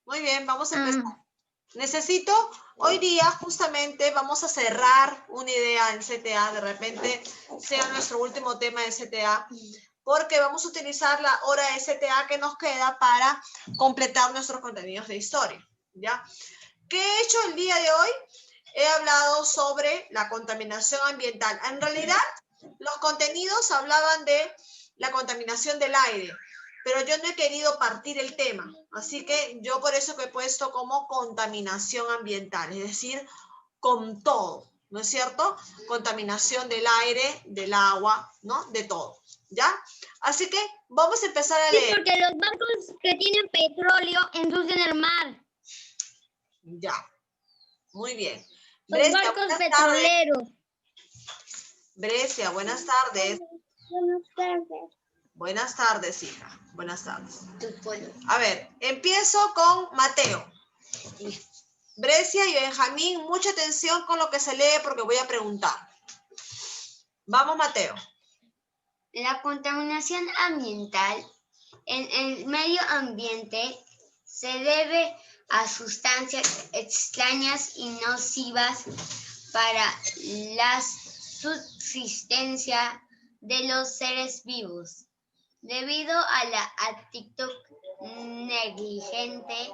Muy bien, vamos a empezar. Necesito, hoy día justamente vamos a cerrar una idea en CTA, de repente sea nuestro último tema de CTA, porque vamos a utilizar la hora de CTA que nos queda para completar nuestros contenidos de historia, ¿ya? ¿Qué he hecho el día de hoy? He hablado sobre la contaminación ambiental. En realidad, los contenidos hablaban de la contaminación del aire, pero yo no he querido partir el tema, así que yo por eso que he puesto como contaminación ambiental, es decir, con todo, ¿no es cierto? Contaminación del aire, del agua, ¿no? De todo, ¿ya? Así que vamos a empezar a leer. Sí, porque los barcos que tienen petróleo ensucian el mar. Ya, muy bien. Los Brescia, barcos buenas petroleros. tardes. Brescia, buenas tardes. Buenas tardes. Buenas tardes, hija. Buenas tardes. A ver, empiezo con Mateo. Brescia y Benjamín, mucha atención con lo que se lee porque voy a preguntar. Vamos, Mateo. La contaminación ambiental en el medio ambiente se debe a sustancias extrañas y nocivas para la subsistencia de los seres vivos, debido a la actitud negligente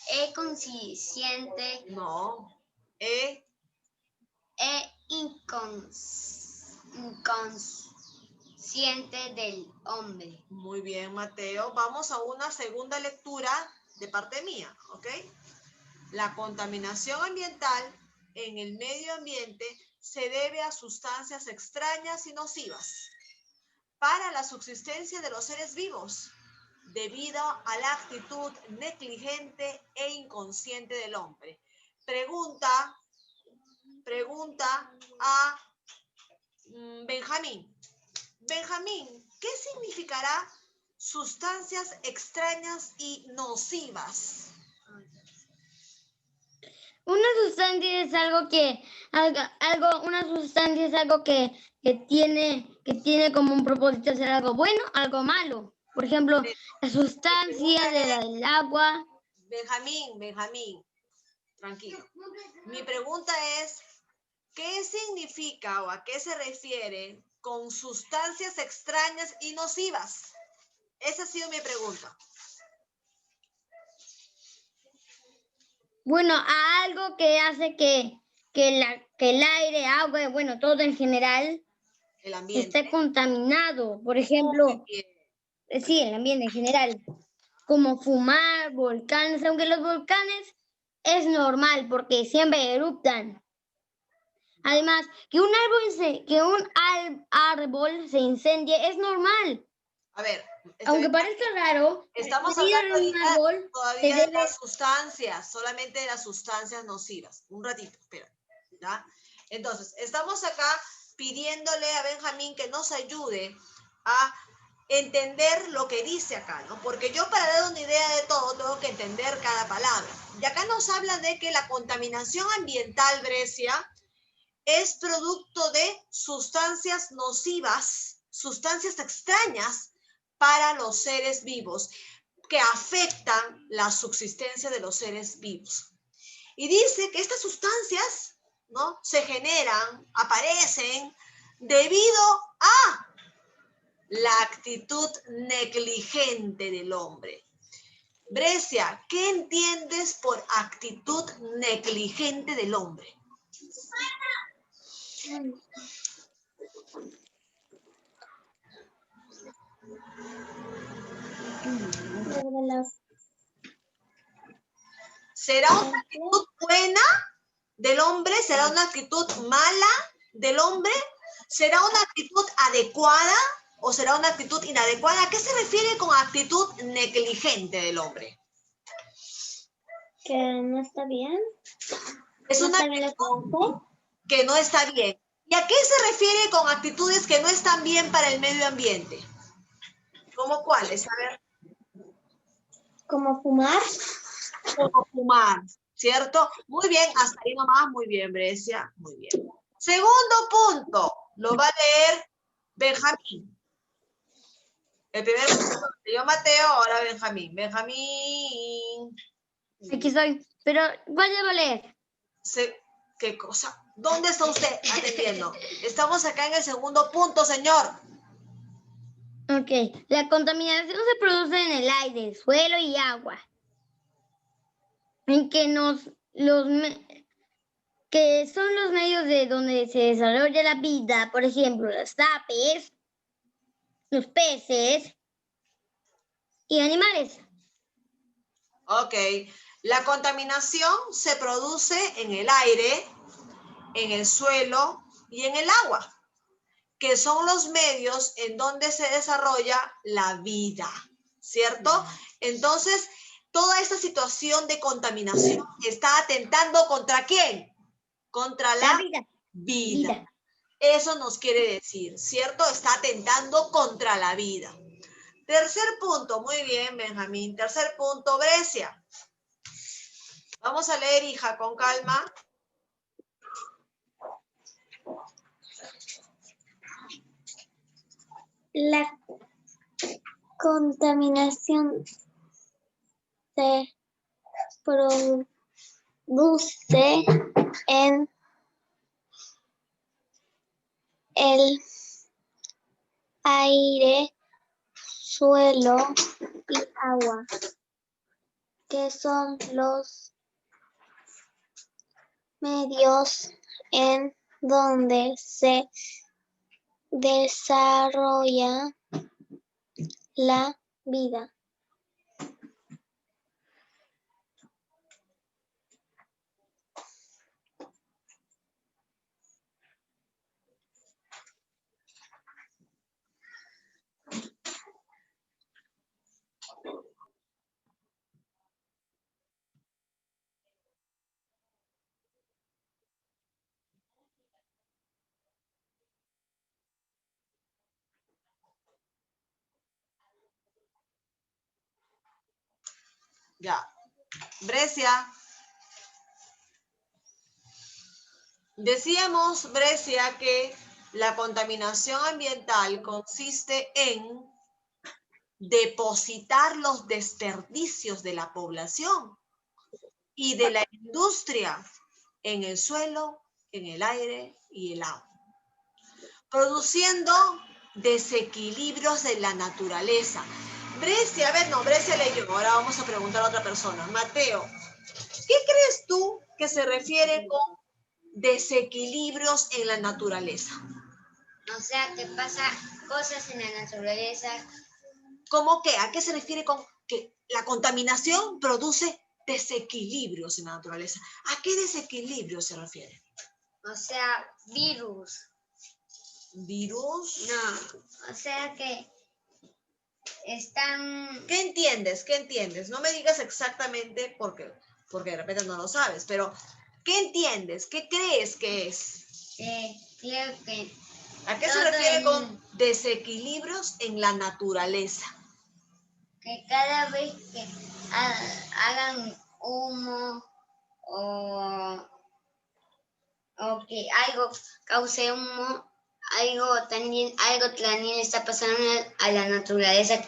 e inconsciente del hombre. Muy bien, Mateo. Vamos a una segunda lectura de parte mía, ¿ok? La contaminación ambiental en el medio ambiente se debe a sustancias extrañas y nocivas para la subsistencia de los seres vivos, debido a la actitud negligente e inconsciente del hombre. Pregunta a Benjamín. Benjamín, ¿qué significará sustancias extrañas y nocivas? Una sustancia es algo que tiene como un propósito hacer algo bueno, algo malo. Por ejemplo, la sustancia del agua. Benjamín, tranquilo. Mi pregunta es, ¿qué significa o a qué se refiere con sustancias extrañas y nocivas? Esa ha sido mi pregunta. Bueno, a algo que hace que el aire, agua, bueno, todo en general, el ambiente esté contaminado. Por ejemplo, sí, el ambiente en general, como fumar, volcanes, aunque los volcanes es normal porque siempre eruptan. Además, que un árbol se incendie es normal. A ver, aunque parezca raro, estamos hablando todavía de las sustancias, solamente de las sustancias nocivas. Un ratito, espera, ¿ya? Entonces, estamos acá pidiéndole a Benjamín que nos ayude a entender lo que dice acá, ¿no? Porque yo para dar una idea de todo tengo que entender cada palabra. Y acá nos habla de que la contaminación ambiental, Brescia, es producto de sustancias nocivas, sustancias extrañas para los seres vivos que afectan la subsistencia de los seres vivos. Y dice que estas sustancias, ¿no?, se generan, aparecen debido a la actitud negligente del hombre. Brescia, ¿qué entiendes por actitud negligente del hombre? ¿Será una actitud buena del hombre? ¿Será una actitud mala del hombre? ¿Será una actitud adecuada o será una actitud inadecuada? ¿A qué se refiere con actitud negligente del hombre? Que no está bien. Es una actitud que no está bien. ¿Y a qué se refiere con actitudes que no están bien para el medio ambiente? ¿Cómo cuáles? A ver. ¿Como fumar? Como fumar, ¿cierto? Muy bien, hasta ahí nomás, muy bien, Brescia, muy bien. Segundo punto, lo va a leer Benjamín. El primer punto yo Mateo, ahora Benjamín. Benjamín. Aquí soy. Pero, ¿cuál debo leer? ¿Qué cosa? ¿Dónde está usted atendiendo? Estamos acá en el segundo punto, señor. Ok. La contaminación se produce en el aire, suelo y agua. En que que son los medios de donde se desarrolla la vida, por ejemplo, las aves, los peces y animales. Ok. La contaminación se produce en el aire, en el suelo y en el agua, que son los medios en donde se desarrolla la vida, ¿cierto? Entonces, toda esta situación de contaminación está atentando ¿contra quién? Contra la vida. Eso nos quiere decir, ¿cierto? Está atentando contra la vida. Tercer punto, muy bien, Benjamín. Tercer punto, Grecia. Vamos a leer, hija, con calma. La contaminación se produce en el aire, suelo y agua, que son los medios en donde se desarrolla la vida. Ya. Brescia. Decíamos, Brescia, que la contaminación ambiental consiste en depositar los desperdicios de la población y de la industria en el suelo, en el aire y el agua, produciendo desequilibrios de la naturaleza. Brescia, a ver, no, Brescia leyó, ahora vamos a preguntar a otra persona. Mateo, ¿qué crees tú que se refiere con desequilibrios en la naturaleza? O sea, que pasa cosas en la naturaleza. ¿Cómo qué? ¿A qué se refiere con que la contaminación produce desequilibrios en la naturaleza? ¿A qué desequilibrio se refiere? O sea, virus. ¿Virus? No, o sea que están... ¿Qué entiendes? ¿Qué entiendes? No me digas exactamente porque de repente no lo sabes, pero ¿qué entiendes? ¿Qué crees que es? Creo que... ¿A qué se refiere con desequilibrios en la naturaleza? Que cada vez que hagan humo o que algo cause humo, algo también le está pasando a la naturaleza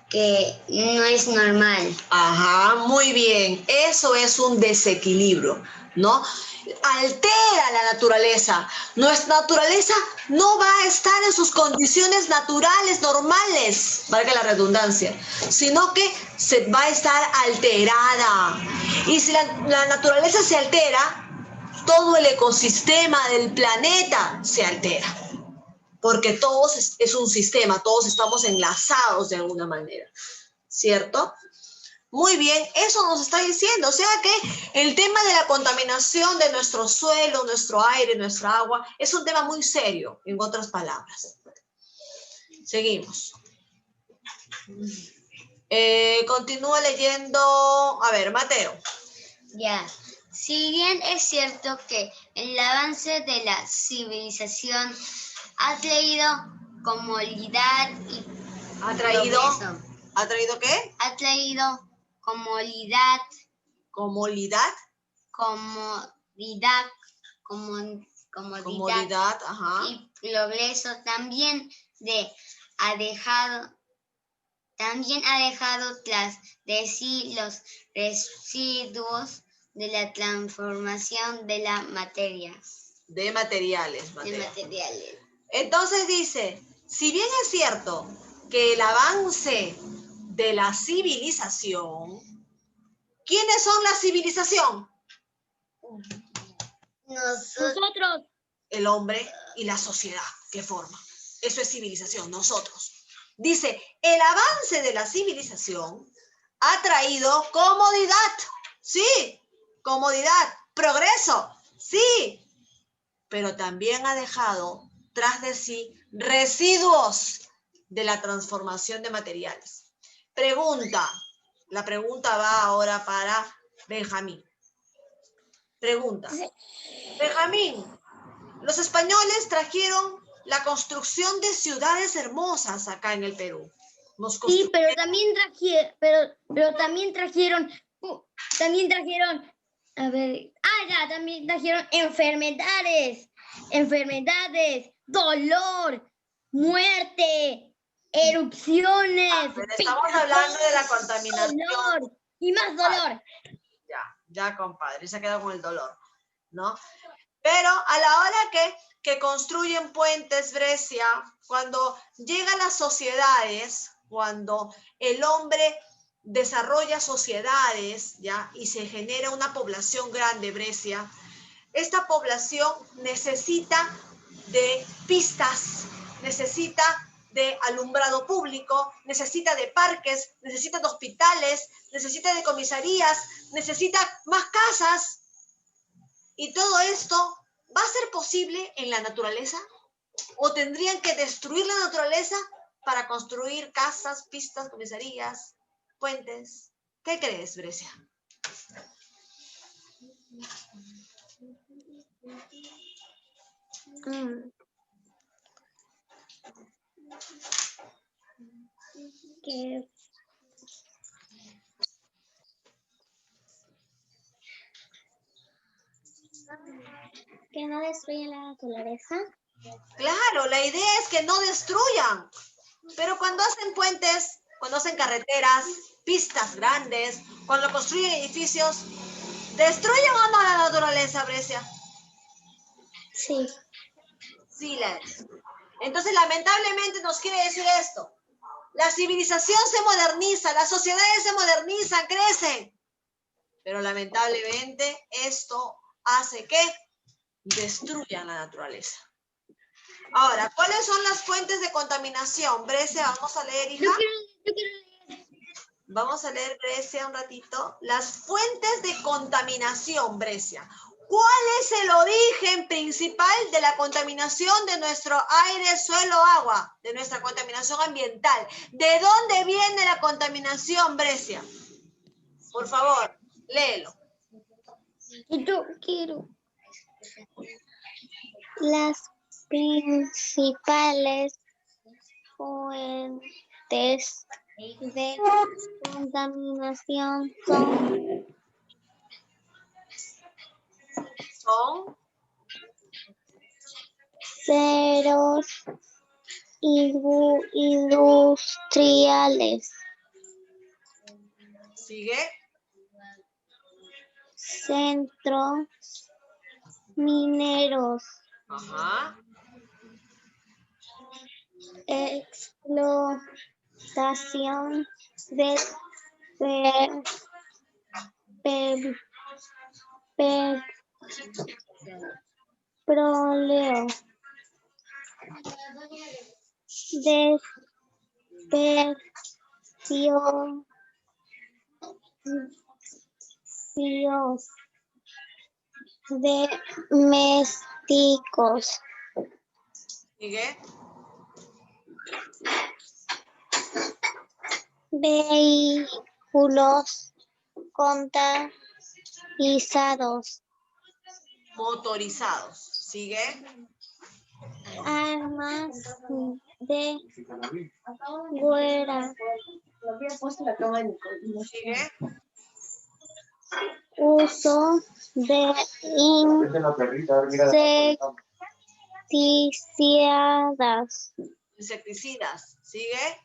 que no es normal. Ajá, muy bien. Eso es un desequilibrio, ¿no? Altera la naturaleza. Nuestra naturaleza no va a estar en sus condiciones naturales, normales, valga la redundancia, sino que se va a estar alterada. Y si la naturaleza se altera, todo el ecosistema del planeta se altera. Porque todos es un sistema, todos estamos enlazados de alguna manera, ¿cierto? Muy bien, eso nos está diciendo, o sea que el tema de la contaminación de nuestro suelo, nuestro aire, nuestra agua, es un tema muy serio, en otras palabras. Seguimos. Continúa leyendo, a ver, Mateo. Ya, si bien es cierto que el avance de la civilización ha traído comodidad y progreso. ¿Ha traído qué? Ha traído comodidad. ¿Comodidad? Comodidad, ajá. y progreso también ha dejado También ha dejado tras de sí los residuos de la transformación de la materia. De materiales. De materiales. Entonces dice, si bien es cierto que el avance de la civilización, ¿quiénes son la civilización? Nosotros. El hombre y la sociedad que forma. Eso es civilización, nosotros. Dice, el avance de la civilización ha traído comodidad. Sí, comodidad, progreso. Sí, pero también ha dejado tras de sí residuos de la transformación de materiales. Pregunta. La pregunta va ahora para Benjamín. Pregunta. Benjamín, los españoles trajeron la construcción de ciudades hermosas acá en el Perú. Sí, pero también trajeron, también trajeron, también trajeron enfermedades, dolor, muerte, erupciones. Pero estamos hablando de la contaminación. Dolor y más dolor. Ya, compadre, se ha quedado con el dolor, ¿no? Pero a la hora que construyen puentes, Brescia, cuando llegan las sociedades, cuando el hombre desarrolla sociedades, ¿ya? Y se genera una población grande, Brescia, esta población necesita de pistas, necesita de alumbrado público, necesita de parques, necesita de hospitales, necesita de comisarías, necesita más casas. ¿Y todo esto va a ser posible en la naturaleza? ¿O tendrían que destruir la naturaleza para construir casas, pistas, comisarías, puentes? ¿Qué crees, Brescia? Que no destruyen la naturaleza. Claro, la idea es que no destruyan. Pero cuando hacen puentes, cuando hacen carreteras, pistas grandes, cuando construyen edificios, ¿destruyen o no la naturaleza, Brescia? Sí. Sí, la es. Entonces, lamentablemente nos quiere decir esto. La civilización se moderniza, las sociedades se modernizan, crecen. Pero lamentablemente esto hace que destruyan la naturaleza. Ahora, ¿cuáles son las fuentes de contaminación? Brescia, vamos a leer, hija. Yo quiero leer. Vamos a leer, Brescia, un ratito. Las fuentes de contaminación, Brescia. ¿Cuál es el origen principal de la contaminación de nuestro aire, suelo, agua? De nuestra contaminación ambiental. ¿De dónde viene la contaminación, Brescia? Por favor, léelo. Yo quiero. Las principales fuentes de contaminación Son ceros industriales, sigue, centros mineros, ajá, explotación de petróleo, domésticos, sigue, vehículos motorizados, sigue, armas de guerra, sigue, uso de insecticidas, insecticidas, sigue,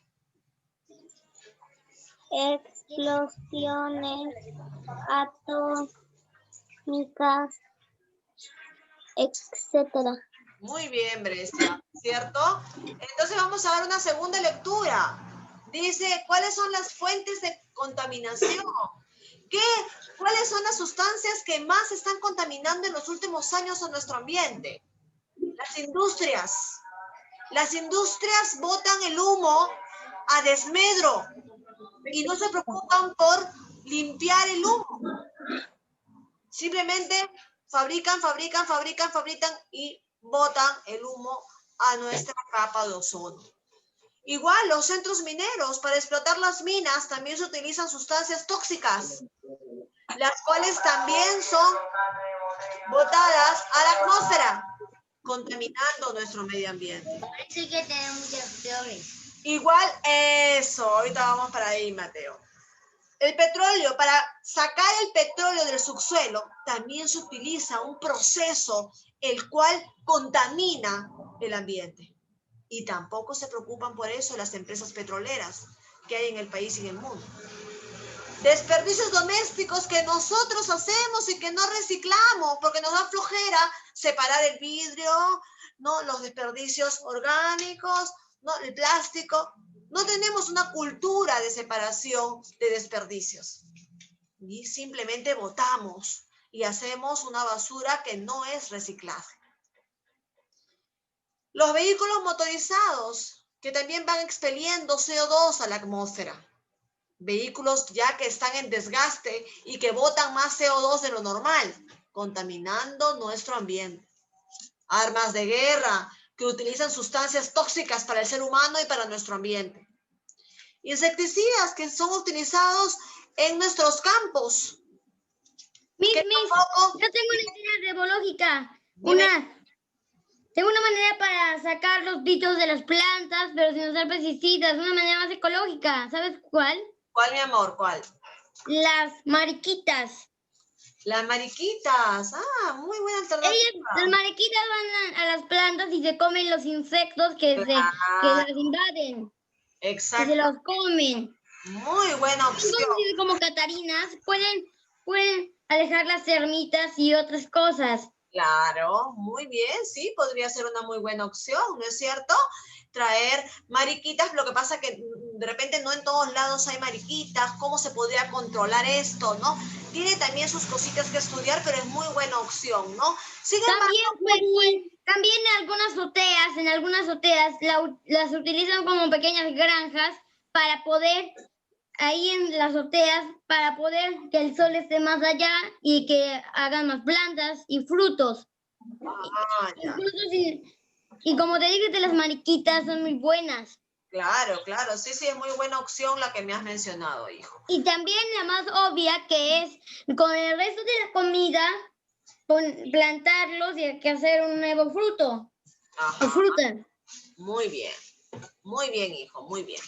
explosiones atómicas, etcétera. Muy bien, Brescia, ¿cierto? Entonces vamos a dar una segunda lectura. Dice, ¿cuáles son las fuentes de contaminación? ¿Cuáles son las sustancias que más están contaminando en los últimos años a nuestro ambiente? Las industrias. Las industrias botan el humo a desmedro y no se preocupan por limpiar el humo. Simplemente fabrican y botan el humo a nuestra capa de ozono. Igual, los centros mineros, para explotar las minas, también se utilizan sustancias tóxicas, las cuales también son botadas a la atmósfera, contaminando nuestro medio ambiente. Por eso hay que tener muchas flores. Igual, eso, ahorita vamos para ahí, Mateo. El petróleo, para sacar el petróleo del subsuelo, también se utiliza un proceso el cual contamina el ambiente. Y tampoco se preocupan por eso las empresas petroleras que hay en el país y en el mundo. Desperdicios domésticos que nosotros hacemos y que no reciclamos porque nos da flojera separar el vidrio, ¿no? Los desperdicios orgánicos, ¿no? El plástico. No tenemos una cultura de separación de desperdicios. Y simplemente botamos y hacemos una basura que no es reciclaje. Los vehículos motorizados que también van expeliendo CO2 a la atmósfera. Vehículos ya que están en desgaste y que botan más CO2 de lo normal, contaminando nuestro ambiente. Armas de guerra que utilizan sustancias tóxicas para el ser humano y para nuestro ambiente. Insecticidas que son utilizados en nuestros campos. Yo tengo una idea biológica. Tengo una manera para sacar los bichos de las plantas, pero sin usar pesticidas, una manera más ecológica. ¿Sabes cuál? ¿Cuál, mi amor? ¿Cuál? Las mariquitas. Las mariquitas. Ah, muy buena alternativa. Las mariquitas van a las plantas y se comen los insectos que las invaden. Exacto. Y se los comen. Muy buena opción. Como catarinas, pueden alejar las termitas y otras cosas. Claro, muy bien, sí, podría ser una muy buena opción, ¿no es cierto? Traer mariquitas, lo que pasa que de repente no en todos lados hay mariquitas, ¿cómo se podría controlar esto, no? Tiene también sus cositas que estudiar, pero es muy buena opción, ¿no? También en algunas azoteas las utilizan como pequeñas granjas para poder, ahí en las azoteas, para poder que el sol esté más allá y que hagan más plantas y frutos. Y como te digo, las mariquitas son muy buenas. Claro, claro, sí, es muy buena opción la que me has mencionado, hijo. Y también la más obvia, que es con el resto de la comida, plantarlos y que hacer un nuevo fruto. Ajá. O fruta. Muy bien, hijo, muy bien.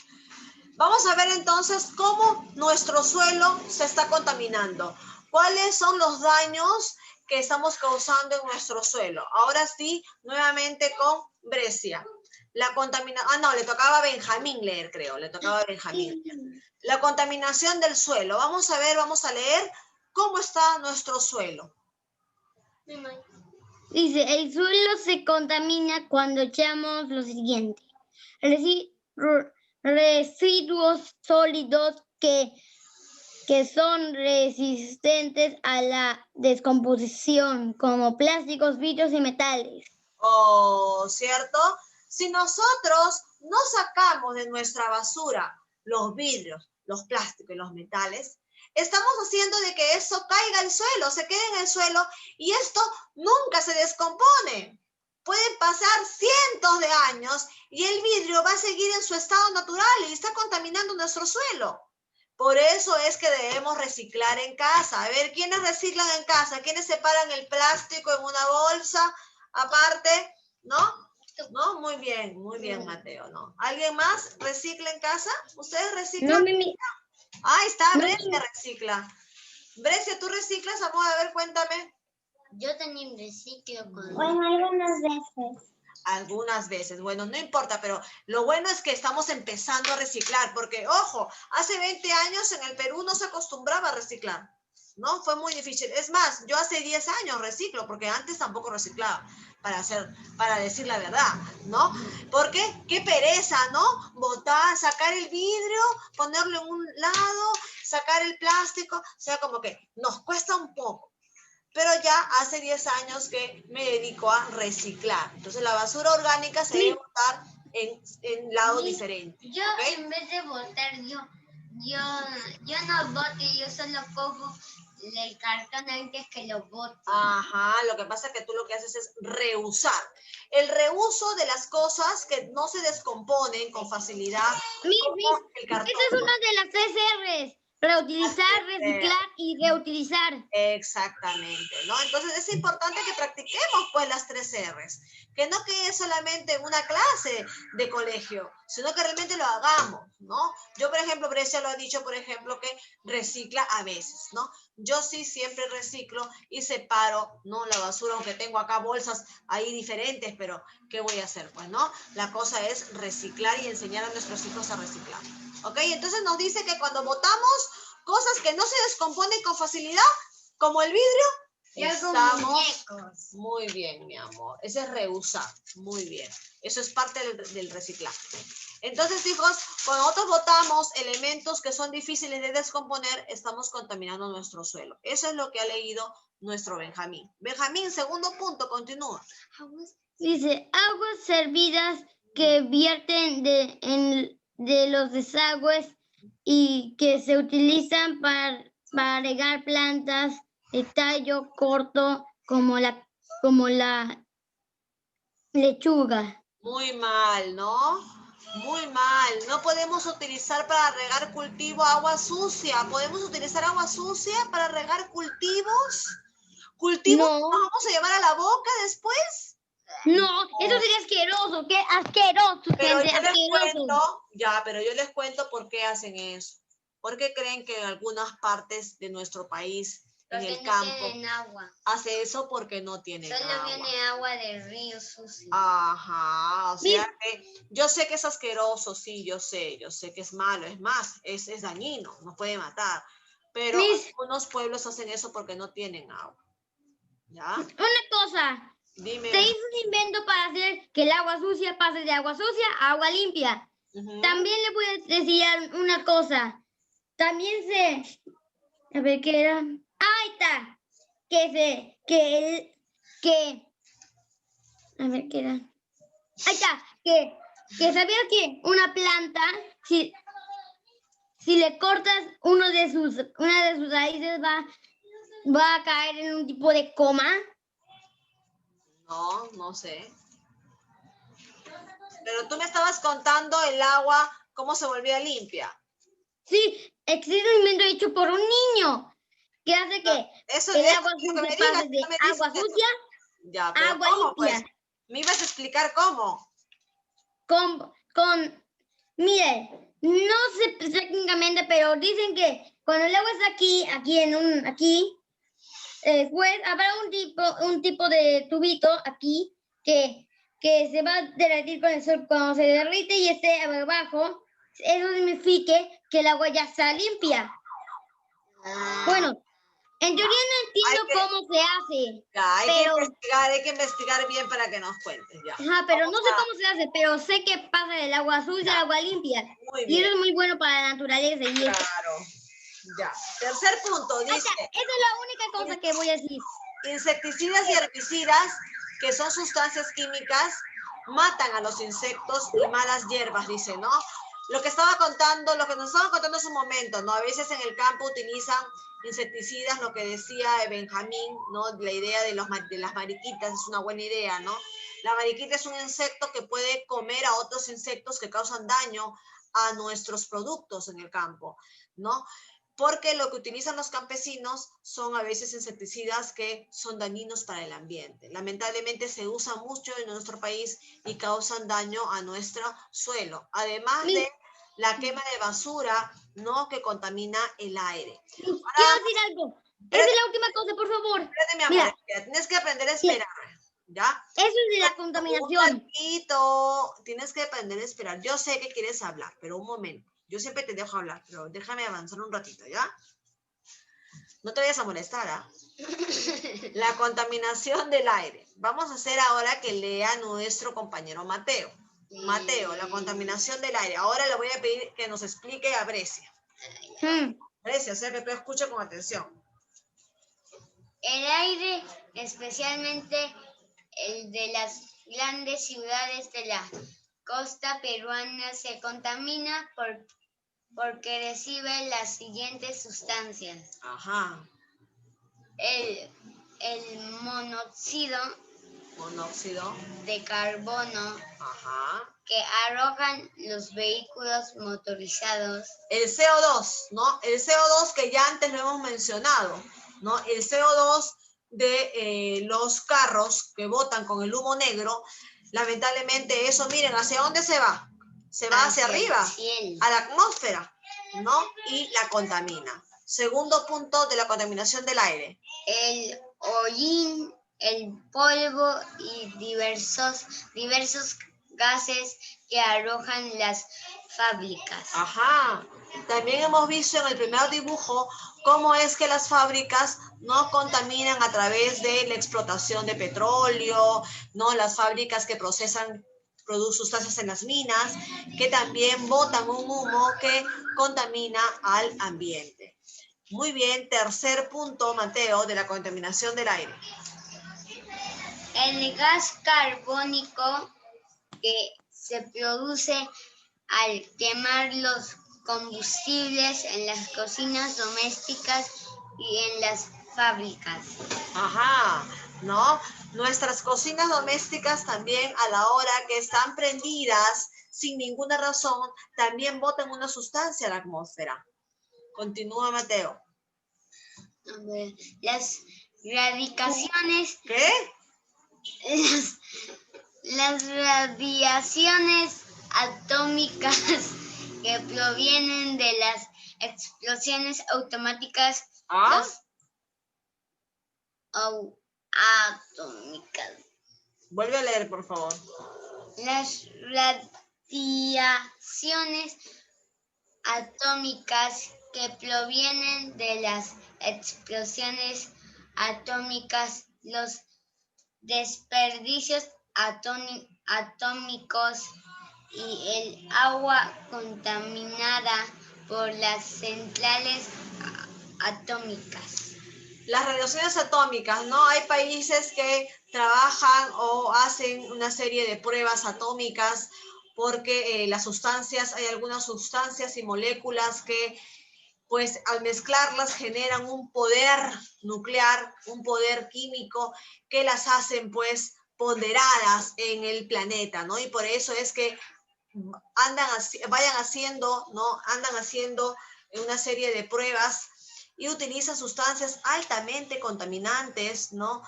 Vamos a ver entonces cómo nuestro suelo se está contaminando. ¿Cuáles son los daños que estamos causando en nuestro suelo? Ahora sí, nuevamente con Brescia. La contaminación, no, le tocaba a Benjamín leer, creo, le tocaba a Benjamín. La contaminación del suelo. Vamos a ver, vamos a leer cómo está nuestro suelo. Dice, el suelo se contamina cuando echamos lo siguiente. Residuos sólidos que son resistentes a la descomposición, como plásticos, vidrios y metales. Oh, ¿cierto? Si nosotros no sacamos de nuestra basura los vidrios, los plásticos y los metales, estamos haciendo de que eso caiga al suelo, se quede en el suelo y esto nunca se descompone. Pueden pasar cientos de años y el vidrio va a seguir en su estado natural y está contaminando nuestro suelo. Por eso es que debemos reciclar en casa. A ver, ¿quiénes reciclan en casa? ¿Quiénes separan el plástico en una bolsa aparte? ¿No? ¿No? Muy bien, Mateo, ¿no? ¿Alguien más recicla en casa? ¿Ustedes reciclan? No, Ahí está, Brescia recicla. Brescia, ¿tú reciclas, amor? A ver, cuéntame. Yo también reciclo con... Bueno, algunas veces. Algunas veces. Bueno, no importa, pero lo bueno es que estamos empezando a reciclar, porque, ojo, hace 20 años en el Perú no se acostumbraba a reciclar, ¿no? Fue muy difícil. Es más, yo hace 10 años reciclo, porque antes tampoco reciclaba, para decir la verdad, ¿no? Porque qué pereza, ¿no? Botar, sacar el vidrio, ponerlo en un lado, sacar el plástico, o sea, como que nos cuesta un poco. Pero ya hace 10 años que me dedico a reciclar. Entonces la basura orgánica se debe botar en lado diferente. Yo, ¿okay? en vez de botar, yo no boto, yo solo cojo el cartón antes que lo bote. Ajá, lo que pasa es que tú lo que haces es reusar. El reuso de las cosas que no se descomponen con facilidad. Como el cartón. Esa es una de las 3 R's. Reutilizar, reciclar y reutilizar. Exactamente, ¿no? Entonces es importante que practiquemos pues las 3 R's, que no quede solamente en una clase de colegio, sino que realmente lo hagamos, ¿no? Yo, por ejemplo, Brescia lo ha dicho, por ejemplo, que recicla a veces, ¿no? Yo sí siempre reciclo y separo, ¿no? La basura, aunque tengo acá bolsas ahí diferentes, pero ¿qué voy a hacer? Pues, ¿no? La cosa es reciclar y enseñar a nuestros hijos a reciclar. ¿Ok? Entonces nos dice que cuando botamos cosas que no se descomponen con facilidad, como el vidrio, estamos muy bien, mi amor. Ese es reusar. Muy bien. Eso es parte del reciclaje. Entonces, hijos, cuando nosotros botamos elementos que son difíciles de descomponer, estamos contaminando nuestro suelo. Eso es lo que ha leído nuestro Benjamín. Benjamín, segundo punto, continúa. Dice, aguas servidas que vierten de los desagües y que se utilizan para regar plantas de tallo corto como la lechuga. Muy mal, ¿no? Muy mal. No podemos utilizar para regar cultivo agua sucia. ¿Podemos utilizar agua sucia para regar cultivos? ¿Cultivos No. nos vamos a llevar a la boca después? No, eso sería asqueroso. ¡Qué asqueroso, Pero gente! yo les Asqueroso. cuento, pero yo les cuento por qué hacen eso. Porque creen que en algunas partes de nuestro país, en el campo, tienen agua. hace eso porque no tienen agua. Solo viene agua del río sucio. Ajá, o sea que yo sé que es asqueroso, sí, yo sé que es malo, es más, es dañino, nos puede matar, pero algunos pueblos hacen eso porque no tienen agua. ¿Ya? Una cosa, Dime. se hizo un invento para hacer que el agua sucia pase de agua sucia a agua limpia. También le voy a decir una cosa, también a ver qué era, ahí está, a ver qué era, ahí está, que sabías que una planta, si le cortas una de sus raíces va a caer en un tipo de coma. No, no sé. Pero tú me estabas contando el agua, cómo se volvía limpia. Sí, existe un invento hecho por un niño que hace que el agua sucia pase de agua sucia a agua limpia. Pues, ¿me ibas a explicar cómo? Mire, no sé técnicamente, pero dicen que cuando el agua está aquí, después habrá un tipo de tubito aquí que se va a derretir con el sol. Cuando se derrite y esté abajo, eso significa que el agua ya está limpia. Bueno, en teoría no entiendo cómo se hace. Hay que investigar bien para que nos cuentes ya. Ajá, pero no sé cómo se hace, pero sé que pasa del agua sucia al agua limpia. Y eso es muy bueno para la naturaleza. Claro. Ya. Tercer punto, dice. Esa es la única cosa que voy a decir. Insecticidas y herbicidas, que son sustancias químicas, matan a los insectos y malas hierbas, dice, ¿no? Lo que nos estaba contando hace un momento, ¿no? A veces en el campo utilizan insecticidas, lo que decía Benjamín, ¿no? La idea de las mariquitas es una buena idea, ¿no? La mariquita es un insecto que puede comer a otros insectos que causan daño a nuestros productos en el campo, ¿no? Porque lo que utilizan los campesinos son a veces insecticidas que son dañinos para el ambiente. Lamentablemente se usa mucho en nuestro país y causan daño a nuestro suelo, además de la quema de basura, ¿no? Que contamina el aire. Quiero decir algo. Esa es la última cosa, por favor. Espérate, mi amor, tienes que aprender a esperar. ¿Ya? Eso es de la contaminación. Un ratito, tienes que aprender a esperar. Yo sé que quieres hablar, pero un momento. Yo siempre te dejo hablar, pero déjame avanzar un ratito, ¿ya? No te vayas a molestar, ¿ah? La contaminación del aire. Vamos a hacer ahora que lea nuestro compañero Mateo. Mateo, la contaminación del aire. Ahora le voy a pedir que nos explique a Brescia. Brescia, o sea que tú escuches con atención. El aire, especialmente el de las grandes ciudades de la costa peruana, se contamina porque recibe las siguientes sustancias. Ajá. El monóxido de carbono, ajá, que arrojan los vehículos motorizados. El CO2, ¿no? El CO2 que ya antes lo hemos mencionado, ¿no? El CO2 de los carros que botan con el humo negro, lamentablemente eso, miren, ¿hacia dónde se va? Se va hacia arriba, a la atmósfera, ¿no? Y la contamina. Segundo punto de la contaminación del aire. El hollín, el polvo y diversos gases que arrojan las fábricas. Ajá. También hemos visto en el primer dibujo cómo es que las fábricas no contaminan a través de la explotación de petróleo, ¿no? Las fábricas que procesan sustancias en las minas, que también botan un humo que contamina al ambiente. Muy bien, tercer punto, Mateo, de la contaminación del aire. El gas carbónico que se produce al quemar los combustibles en las cocinas domésticas y en las fábricas. Ajá, ¿no? Nuestras cocinas domésticas también a la hora que están prendidas sin ninguna razón, también botan una sustancia a la atmósfera. Continúa, Mateo. A ver, las radiaciones. ¿Qué? Las radiaciones atómicas que provienen de las explosiones automáticas. ¿Ah? Atómicas. Vuelve a leer, por favor. Las radiaciones atómicas que provienen de las explosiones atómicas, los desperdicios atómicos y el agua contaminada por las centrales atómicas. Las radiaciones atómicas, ¿no? Hay países que trabajan o hacen una serie de pruebas atómicas porque las sustancias, hay algunas sustancias y moléculas que pues al mezclarlas generan un poder nuclear, un poder químico que las hacen pues ponderadas en el planeta, ¿no? Y por eso es que vayan haciendo, ¿no? Andan haciendo una serie de pruebas y utilizan sustancias altamente contaminantes, ¿no?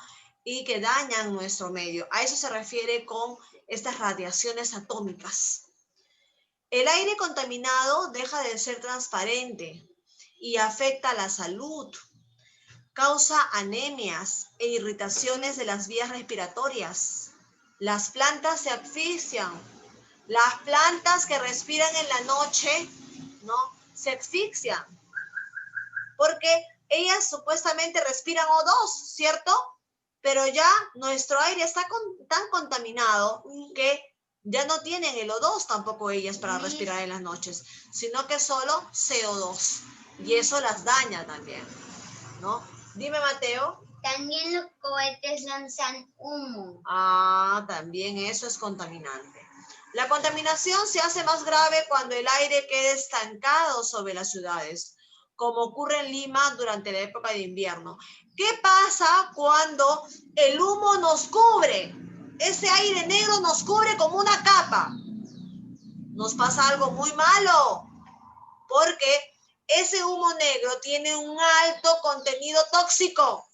Y que dañan nuestro medio. A eso se refiere con estas radiaciones atómicas. El aire contaminado deja de ser transparente y afecta la salud. Causa anemias e irritaciones de las vías respiratorias. Las plantas se asfixian. Las plantas que respiran en la noche, ¿no? Se asfixian. Porque ellas supuestamente respiran O2, ¿cierto? Pero ya nuestro aire está tan contaminado que ya no tienen el O2 tampoco ellas para respirar en las noches, sino que solo CO2. Y eso las daña también, ¿no? Dime, Mateo. También los cohetes lanzan humo. Ah, también eso es contaminante. La contaminación se hace más grave cuando el aire queda estancado sobre las ciudades, como ocurre en Lima durante la época de invierno. ¿Qué pasa cuando el humo nos cubre? Ese aire negro nos cubre como una capa. Nos pasa algo muy malo, porque ese humo negro tiene un alto contenido tóxico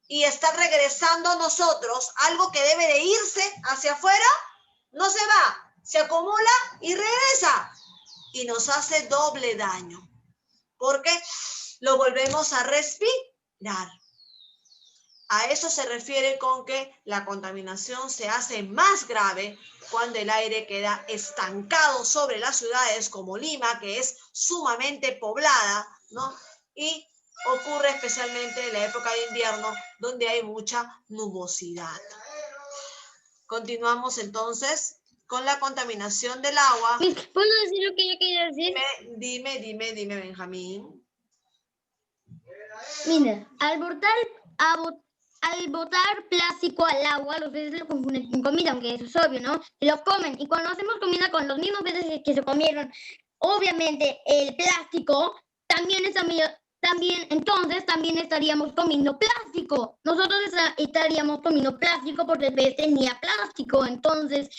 y está regresando a nosotros algo que debe de irse hacia afuera, no se va, se acumula y regresa y nos hace doble daño, porque lo volvemos a respirar. A eso se refiere con que la contaminación se hace más grave cuando el aire queda estancado sobre las ciudades como Lima, que es sumamente poblada, ¿no? Y ocurre especialmente en la época de invierno, donde hay mucha nubosidad. Continuamos entonces con la contaminación del agua. ¿Puedo decir lo que yo quería decir? Dime, Benjamín. Mira, al botar plástico al agua, los peces lo confunden con comida, aunque eso es obvio, ¿no? Se lo comen. Y cuando hacemos comida con los mismos peces que se comieron, obviamente el plástico también también estaríamos comiendo plástico. Nosotros estaríamos comiendo plástico porque el pez tenía plástico. Entonces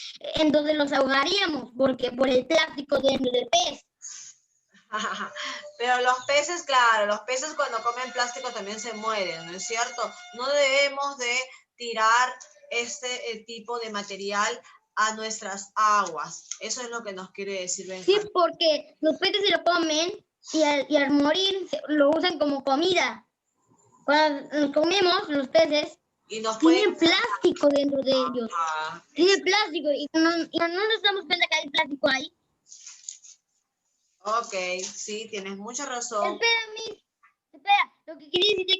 los ahogaríamos porque por el plástico dentro del pez. Pero los peces, claro, los peces cuando comen plástico también se mueren, ¿no es cierto? No debemos de tirar este tipo de material a nuestras aguas. Eso es lo que nos quiere decir Benjamín. Sí, porque los peces se lo comen y al morir lo usan como comida. Cuando nos comemos, los peces tienen plástico dentro de ellos. Tienen plástico y no nos damos cuenta que hay plástico ahí. Ok, sí, tienes mucha razón. Espera, lo que quería decir es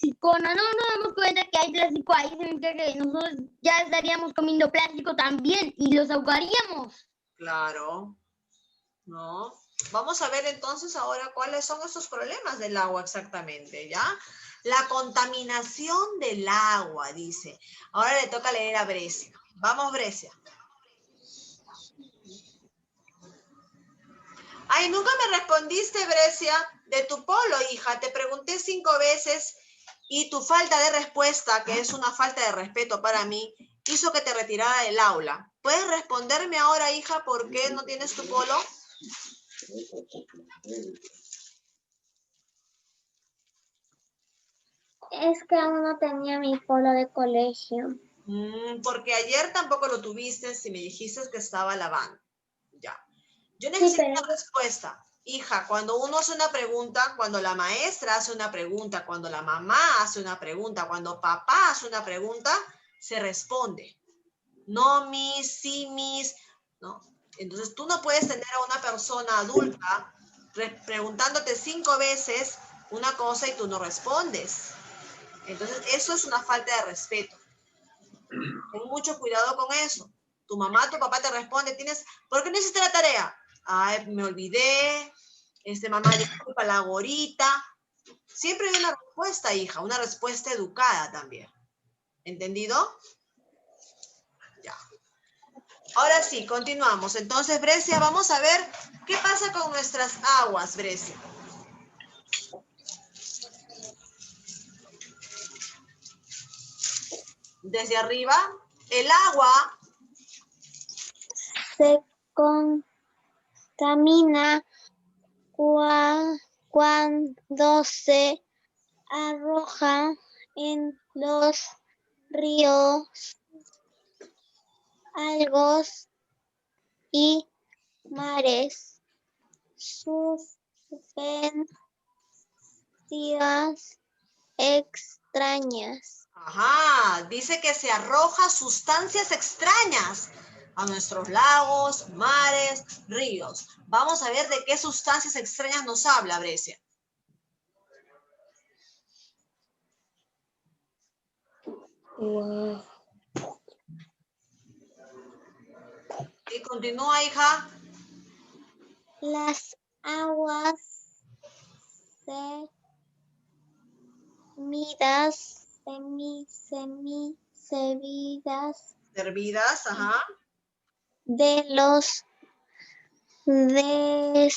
que cuando no nos damos cuenta que hay plástico ahí, significa que nosotros ya estaríamos comiendo plástico también y los ahogaríamos. Claro, ¿no? Vamos a ver entonces ahora cuáles son esos problemas del agua exactamente, ¿ya? La contaminación del agua, dice. Ahora le toca leer a Brecia. Vamos, Brecia. Ay, nunca me respondiste, Brecia, de tu polo, hija. Te pregunté 5 veces y tu falta de respuesta, que es una falta de respeto para mí, hizo que te retirara del aula. ¿Puedes responderme ahora, hija, por qué no tienes tu polo? Es que aún no tenía mi polo de colegio. Porque ayer tampoco lo tuviste si me dijiste que estaba lavando. Ya. Yo necesito una respuesta. Hija, cuando uno hace una pregunta, cuando la maestra hace una pregunta, cuando la mamá hace una pregunta, cuando papá hace una pregunta, se responde. No, mis, sí, mis, ¿no? Entonces tú no puedes tener a una persona adulta preguntándote 5 veces una cosa y tú no respondes. Entonces eso es una falta de respeto. Ten mucho cuidado con eso. Tu mamá, tu papá te responde, ¿por qué no hiciste la tarea? Ay, me olvidé, mamá, disculpa la gorita. Siempre hay una respuesta, hija, una respuesta educada también. ¿Entendido? Ya. Ahora sí, continuamos. Entonces, Brecia, vamos a ver qué pasa con nuestras aguas, Brecia. Desde arriba, el agua se contamina cuando se arroja en los ríos, lagos y mares. Sustancias extrañas. Ajá, dice que se arroja sustancias extrañas a nuestros lagos, mares, ríos. Vamos a ver de qué sustancias extrañas nos habla, Brecia. Y continúa, hija. Las aguas Servidas, ajá. de los de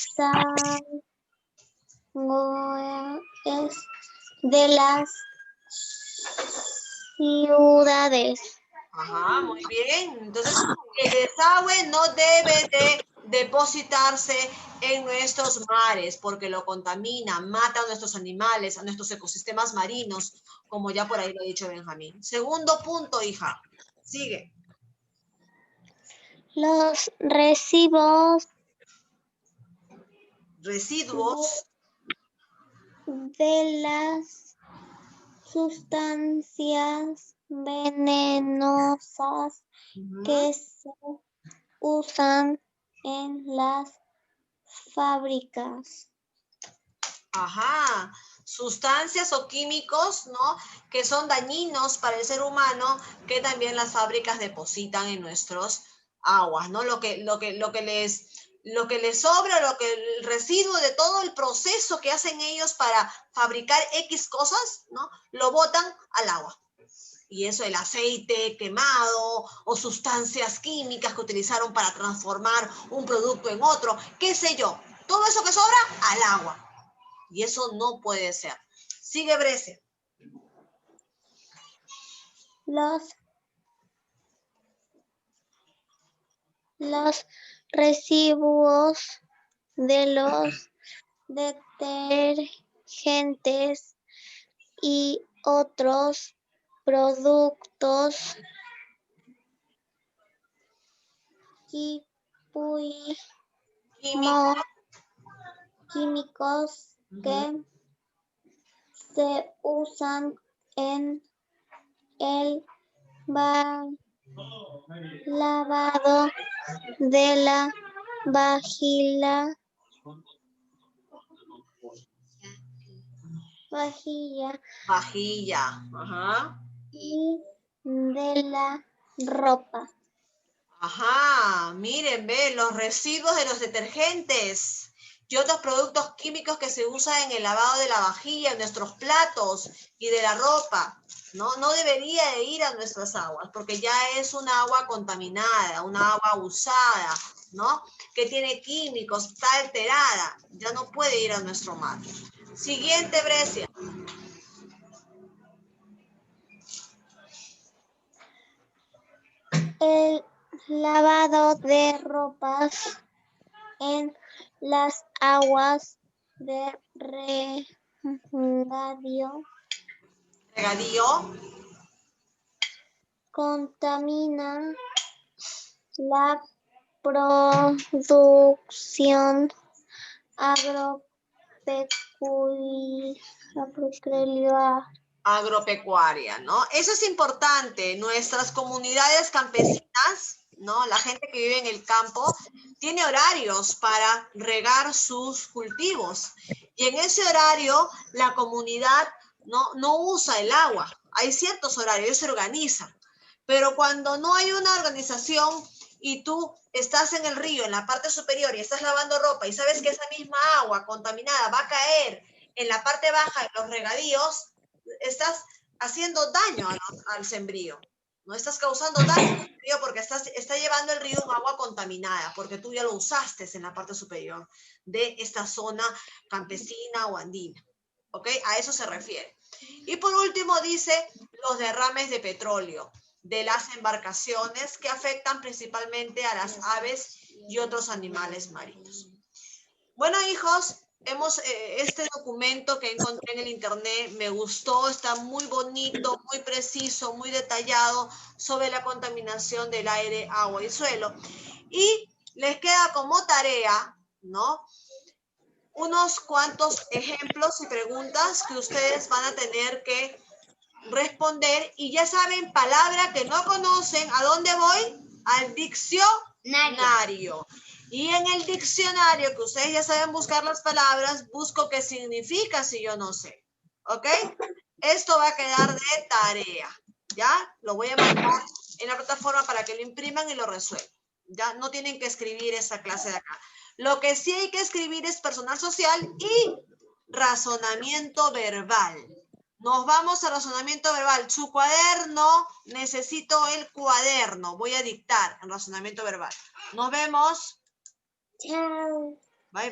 las ciudades. Ajá, muy bien. Entonces, el desagüe no debe de depositarse en nuestros mares porque lo contamina, mata a nuestros animales, a nuestros ecosistemas marinos, como ya por ahí lo ha dicho Benjamín. Segundo punto, hija. Sigue. Los residuos Residuos de las sustancias venenosas que se usan en las fábricas. Ajá, sustancias o químicos, ¿no? Que son dañinos para el ser humano, que también las fábricas depositan en nuestros aguas, ¿no? Lo que les sobra, el residuo de todo el proceso que hacen ellos para fabricar X cosas, ¿no? Lo botan al agua. Y eso, el aceite quemado o sustancias químicas que utilizaron para transformar un producto en otro, qué sé yo. Todo eso que sobra, al agua. Y eso no puede ser. Sigue, Brecia. Los residuos de los detergentes y otros productos químicos que se usan en el lavado de la vajilla Ajá. y de la ropa. Ajá, miren, ve, los residuos de los detergentes y otros productos químicos que se usan en el lavado de la vajilla, en nuestros platos y de la ropa, ¿no? No debería de ir a nuestras aguas, porque ya es una agua contaminada, una agua usada, ¿no? Que tiene químicos, está alterada, ya no puede ir a nuestro mar. Siguiente, Brecia. El lavado de ropas en las aguas de regadío contamina la producción agropecuaria, ¿no? Eso es importante. Nuestras comunidades campesinas, ¿no? La gente que vive en el campo tiene horarios para regar sus cultivos. Y en ese horario la comunidad no usa el agua. Hay ciertos horarios, ellos se organizan. Pero cuando no hay una organización y tú estás en el río, en la parte superior, y estás lavando ropa y sabes que esa misma agua contaminada va a caer en la parte baja de los regadíos, estás haciendo daño al sembrío. No estás causando daño al sembrío porque está llevando el río un agua contaminada, porque tú ya lo usaste en la parte superior de esta zona campesina o andina. ¿Ok? A eso se refiere. Y por último dice los derrames de petróleo de las embarcaciones que afectan principalmente a las aves y otros animales marinos. Bueno, hijos, este documento que encontré en el internet me gustó, está muy bonito, muy preciso, muy detallado sobre la contaminación del aire, agua y suelo. Y les queda como tarea, ¿no? Unos cuantos ejemplos y preguntas que ustedes van a tener que responder y ya saben, palabra que no conocen, ¿a dónde voy? Al diccionario. Y en el diccionario, que ustedes ya saben buscar las palabras, busco qué significa si yo no sé. ¿Ok? Esto va a quedar de tarea. ¿Ya? Lo voy a mandar en la plataforma para que lo impriman y lo resuelvan. Ya no tienen que escribir esa clase de acá. Lo que sí hay que escribir es personal social y razonamiento verbal. Nos vamos a razonamiento verbal. Su cuaderno, necesito el cuaderno. Voy a dictar en razonamiento verbal. Nos vemos. Chao. Bye, bye.